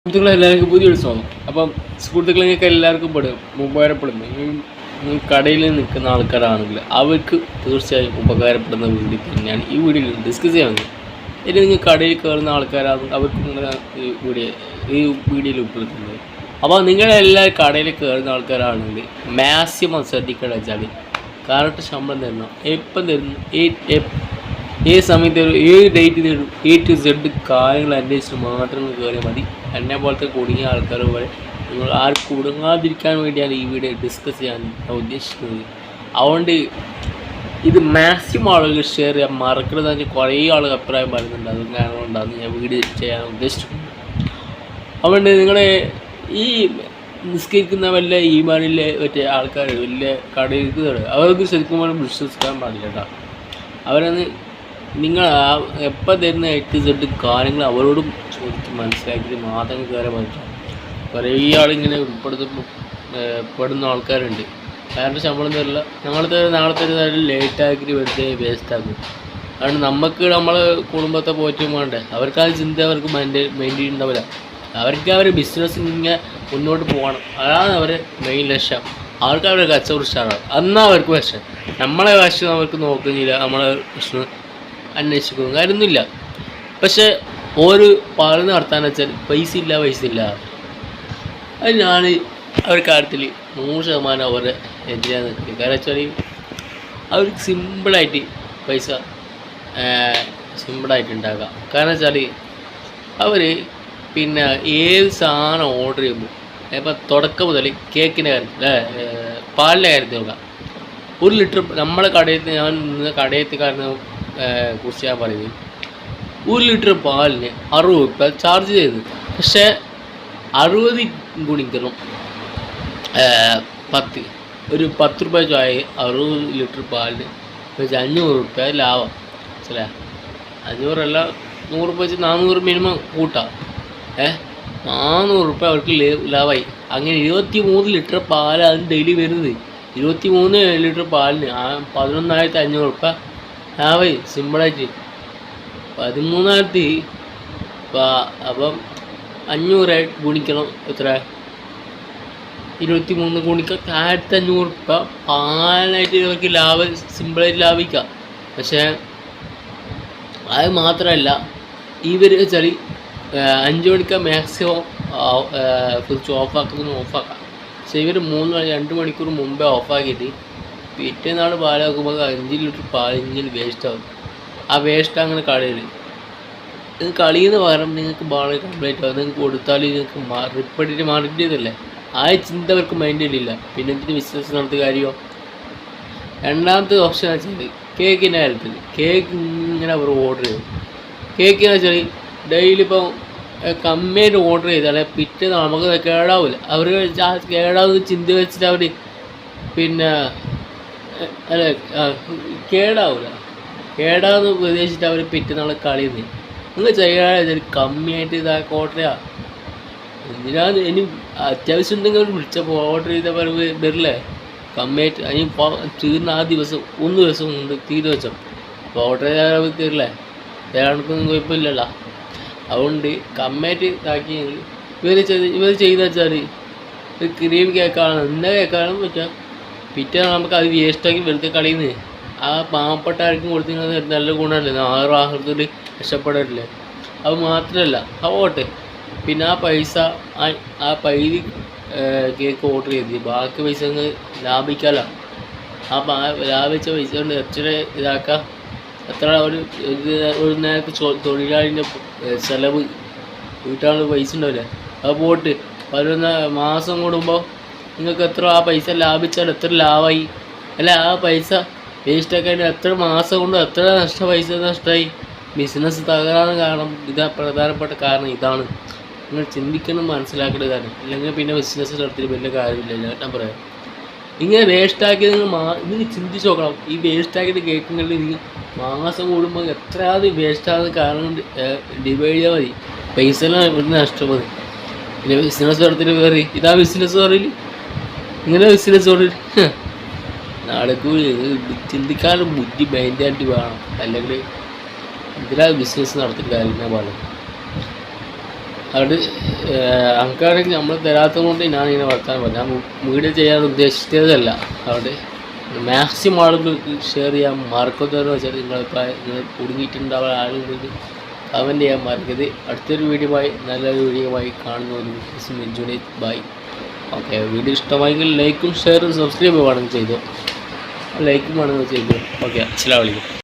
സുഹൃത്തുക്കളെ എല്ലാവർക്കും പുതിയൊരു സ്വാഗതം. അപ്പം സുഹൃത്തുക്കളെയൊക്കെ എല്ലാവർക്കും ഉപകാരപ്പെടുന്നു. ഈ കടയിൽ നിൽക്കുന്ന ആൾക്കാരാണെങ്കിൽ അവർക്ക് തീർച്ചയായും ഉപകാരപ്പെടുന്ന വീഡിയോ തന്നെയാണ് ഈ വീഡിയോയിൽ ഡിസ്കസ് ചെയ്യുന്നത്. ഇനി നിങ്ങൾ കടയിൽ കയറുന്ന ആൾക്കാരാണ് അവർക്ക് ഈ വീഡിയോയിൽ ഉൾപ്പെടുത്തുന്നത്. അപ്പോൾ നിങ്ങളെല്ലാവരും കടയിൽ കയറുന്ന ആൾക്കാരാണെങ്കിൽ മാക്സിമം ശ്രദ്ധിക്കണം വെച്ചാൽ കറക്റ്റ് ശമ്പളം തരണം, എപ്പം തരുന്നു, ഏത് സമയത്ത് തരും, ഏത് ഡേറ്റ് തരും, A to Z കാര്യങ്ങൾ അന്വേഷിച്ച് മാത്രം കയറിയാൽ മതി. എന്നെ പോലത്തെ കുടുങ്ങിയ ആൾക്കാർ പോലെ നിങ്ങൾ ആരും കുടുങ്ങാതിരിക്കാൻ വേണ്ടിയാണ് ഈ വീഡിയോ ഡിസ്കസ് ചെയ്യാൻ ഉദ്ദേശിക്കുന്നത്. അതുകൊണ്ട് ഇത് മാക്സിമം ആളുകൾ ഷെയർ ചെയ്യാൻ മറക്കരുതെന്ന് കുറേ ആളുകൾ അഭിപ്രായം പറയുന്നുണ്ട്. അതും കാരണം കൊണ്ടാണ് ഞാൻ വീഡിയോ ചെയ്യാൻ ഉദ്ദേശിക്കുന്നത്. അതുകൊണ്ട് നിങ്ങളെ ഈ നിസ്കരിക്കുന്ന വല്ല ഈമാനിലെ മറ്റേ ആൾക്കാർ വലിയ കടയിൽ അവർക്ക് ശരിക്കും വിശ്വസിക്കാൻ പാടില്ല കേട്ടോ. അവരന്ന് നിങ്ങൾ എപ്പോൾ തരുന്ന A to Z കാര്യങ്ങൾ അവരോടും ചോദിച്ച് മനസ്സിലാക്കിയിട്ട് മാത്രം കയറാൻ പറ്റും. കുറേ ആളിങ്ങനെ പെടുന്ന ആൾക്കാരുണ്ട്. കാരണം ശമ്പളം തരില്ല, നാളെ തരുന്ന ലേറ്റാക്കി വെറുതെ വേസ്റ്റാക്കും. അതുകൊണ്ട് നമുക്ക് നമ്മളെ കുടുംബത്തെ പോറ്റും വേണ്ടേ, അവർക്ക് ആ ചിന്ത അവർക്ക് മെയിൻറ്റെയിൻ ഉണ്ടാവില്ല. അവർക്ക് ബിസിനസ് ഇങ്ങനെ മുന്നോട്ട് പോകണം, അതാണ് അവരെ മെയിൻ ലക്ഷ്യം. അവർക്ക് അവരുടെ കച്ചവടം സ്റ്റാർട്ടാണ്, എന്നാൽ അവർക്ക് പ്രശ്നം. നമ്മളെ കാശ് അവർക്ക് നോക്കുന്നില്ല, നമ്മളെ പ്രശ്നം അന്വേഷിക്കുന്നു, കാര്യമൊന്നുമില്ല. പക്ഷെ ഒരു പറഞ്ഞ് നടത്താന്ന് വെച്ചാൽ പൈസ ഇല്ല. അത് ഞാൻ അവരുടെ കാര്യത്തിൽ 100% അവരുടെ എതിരാണ് നിൽക്കുന്നത്. കാരണം വെച്ചാൽ അവർക്ക് സിമ്പിളായിട്ട് പൈസ സിമ്പിളായിട്ട് ഉണ്ടാക്കാം. കാരണം വെച്ചാൽ അവർ പിന്നെ ഏത് സാധനം ഓർഡർ ചെയ്യുമ്പോൾ ഇപ്പം തുടക്കം മുതൽ കേക്കിൻ്റെ കാര്യത്തിൽ പാലിൻ്റെ കാര്യത്തിൽ നോക്കാം. 1 ലിറ്റർ നമ്മളെ കടയത്തുകാരനെ കുറിച്ച് ഞാൻ പറയുന്നത്, 1 ലിറ്റർ പാലിന് 60 രൂപ ചാർജ് ചെയ്ത്. പക്ഷേ 60 ഗുണിക്കണം 10, ഒരു 10 രൂപ ചായ 60 ലിറ്റർ പാലിന് 500 രൂപ ലാഭം. ചില 500 100 രൂപ വെച്ച് 400 മിനിമം കൂട്ടാം. 400 രൂപ അവർക്ക് ലാഭമായി. അങ്ങനെ 23 ലിറ്റർ പാലാണ് ഡെയിലി വരുന്നത്. 23 ലിറ്റർ പാലിന് 11,500 രൂപ ലാഭമായി സിമ്പിളായിട്ട്. 13,000 അപ്പം 500 ഗുണിക്കണം എത്ര, 23 ഗുണിക്കാം 1,500 രൂപ പാലായിട്ട് ഇവർക്ക് സിമ്പിളായിട്ട് ലാഭിക്കാം. പക്ഷേ അത് മാത്രമല്ല, ഇവർ വെച്ചാൽ 5 മണിക്ക് മാക്സിമം ഫ്രിഡ്ജ് ഓഫാക്കാം. പക്ഷേ ഇവർ 2 മണിക്കൂർ മുമ്പേ ഓഫാക്കിയിട്ട് പിറ്റേന്നാൾ പാലാക്കുമ്പോൾ 5 ലിറ്റർ പാൽ ഇങ്ങനെ വേസ്റ്റാകും. ആ വേസ്റ്റ് അങ്ങനെ കളയിൽ കളിയെന്ന് പകരം നിങ്ങൾക്ക് പാൽ കംപ്ലീറ്റ് ആകും. നിങ്ങൾക്ക് കൊടുത്താൽ നിങ്ങൾക്ക് റിപ്പീറ്റ് മാറിയിട്ടതല്ലേ, ആ ചിന്ത അവർക്ക് മൈൻഡിലില്ല. പിന്നെ എന്തിന് ബിസിനസ് നടത്തിയ കാര്യമോ. രണ്ടാമത്തെ ഓപ്ഷൻ എന്ന് വെച്ചാൽ കേക്കിൻ്റെ കാര്യത്തിൽ കേക്ക് ഇങ്ങനെ അവർ ഓർഡർ ചെയ്യും. കേക്കെന്ന് വെച്ചാൽ ഡെയിലി ഇപ്പോൾ കമ്മിയായിട്ട് ഓർഡർ ചെയ്താൽ പിറ്റേന്ന് നമുക്ക് കേടാവില്ല. അവർ കേടാവുന്ന ചിന്ത വെച്ചിട്ട് അവർ പിന്നെ കേടാന്ന് പ്രതീക്ഷിച്ചിട്ട് അവർ പിറ്റേന്നാൾ കളിയുന്നത്. നിങ്ങൾ ചെയ്യാതെ കമ്മിയായിട്ട് ഇതാക്കി ഓർഡർ ചെയ്യാം. എന്തിനാണ് ഇനി അത്യാവശ്യം ഉണ്ടെങ്കിൽ അവർ വിളിച്ചപ്പോൾ ഓർഡർ ചെയ്ത വരില്ലേ കമ്മിയായിട്ട്. അതിന് തീർന്ന ആ ദിവസം 1 ദിവസം കൊണ്ട് തീരെ വെച്ചോ അപ്പോൾ ഓർഡർ ചെയ്താൽ അവർ തീരില്ലേ, വേറെക്കൊന്നും കുഴപ്പമില്ലല്ലോ. അതുകൊണ്ട് കമ്മിയായിട്ട് ഇതാക്കിയെങ്കിൽ ഇവർ ചെയ്ത് വെച്ചാൽ ഒരു ക്രീം കേക്കാണ്, എന്താ കേക്കാണ് പറ്റുക. പിറ്റേന്ന് നമുക്ക് അത് വേസ്റ്റാക്കി വെറുതെ കളയുന്നത്. ആ പാവപ്പെട്ടാർക്കും കൊടുത്തിരുന്നത് നല്ല ഗുണമല്ലേ, 6 ആഹൃത്തിൽ രക്ഷപ്പെടില്ലേ. അത് മാത്രമല്ല ഓട്ടെ, പിന്നെ ആ പൈസ ആ പൈതി കേക്ക് ഓർഡർ ചെയ്ത് ബാക്കി പൈസ അങ്ങ് ലാഭിക്കാമല്ലോ. ലാഭിച്ച പൈസ കൊണ്ട് എത്ര ഇതാക്കാം, എത്ര ഒരു നേരത്തെ തൊഴിലാളിൻ്റെ ചിലവ് വീട്ടാനുള്ള പൈസ ഉണ്ടാവില്ലേ, അത് പോട്ട് 11 മാസം കൂടുമ്പോൾ നിങ്ങൾക്ക് എത്ര ആ പൈസ ലാഭിച്ചാൽ എത്ര ലാഭമായി. അല്ല, ആ പൈസ വേസ്റ്റാക്കാൻ എത്ര മാസം കൊണ്ട് എത്ര പൈസ നഷ്ടമായി. ബിസിനസ് തകരാൻ കാരണം പ്രധാനപ്പെട്ട കാരണം ഇതാണ്. നിങ്ങൾ ചിന്തിക്കണം, മനസ്സിലാക്കേണ്ടതാണ്. അല്ലെങ്കിൽ പിന്നെ ബിസിനസ് നടത്തിയിട്ട് വലിയ കാര്യമില്ല. ഞാൻ പറയാം, ഇങ്ങനെ വേസ്റ്റാക്കി നിങ്ങൾ ചിന്തിച്ച് നോക്കണം. ഈ വേസ്റ്റാക്കിയിട്ട് കേൾക്കുന്നുണ്ട്, നിങ്ങൾ മാസം കൂടുമ്പോൾ എത്രയാത് വേസ്റ്റാകുന്ന കാരണം ഡിവൈഡ് ചെയ്താൽ മതി. പൈസ എല്ലാം ഇവിടുന്ന് നഷ്ടമതി. പിന്നെ ബിസിനസ് നടത്തിയിട്ട് കയറി ഇതാ ബിസിനസ് പറയില്ല, ഇങ്ങനെ ബിസിനസ് പറയില്ല. നാളേക്ക് ചിന്തിക്കാനും ബുദ്ധി മൈൻഡായിട്ട് വേണം. അല്ലെങ്കിൽ എന്തിനാ ബിസിനസ് നടത്തിയിട്ട് കാര്യം ഞാൻ പറഞ്ഞു. അതുകൊണ്ട് ആൾക്കാർക്ക് നമ്മൾ തരാത്തത് കൊണ്ട് ഞാനിങ്ങനെ വർത്താനം പറഞ്ഞു. ഞാൻ വീഡിയോ ചെയ്യാൻ ഉദ്ദേശിച്ചതല്ല. അതുകൊണ്ട് മാക്സിമം ആളുകൾക്ക് ഷെയർ ചെയ്യാൻ മറക്കുന്നതെന്ന് വെച്ചാൽ നിങ്ങൾ കുടുങ്ങിയിട്ടുണ്ടാവാൻ ആളുകൾക്ക് കമൻറ്റ് ചെയ്യാൻ മറക്കരുത്. അടുത്തൊരു വീഡിയോയുമായി നല്ലൊരു വീഡിയോയുമായി കാണുന്ന ജുനൈദ് ബൈ. ഓക്കെ, വീഡിയോ ഇഷ്ടമായെങ്കിൽ ലൈക്കും ഷെയറും സബ്സ്ക്രൈബ് വേണമെങ്കിൽ ചെയ്തു, ലൈക്കും വേണമെങ്കിൽ ചെയ്തു. ഓക്കെ, അസ്സലാമു അലൈക്കും.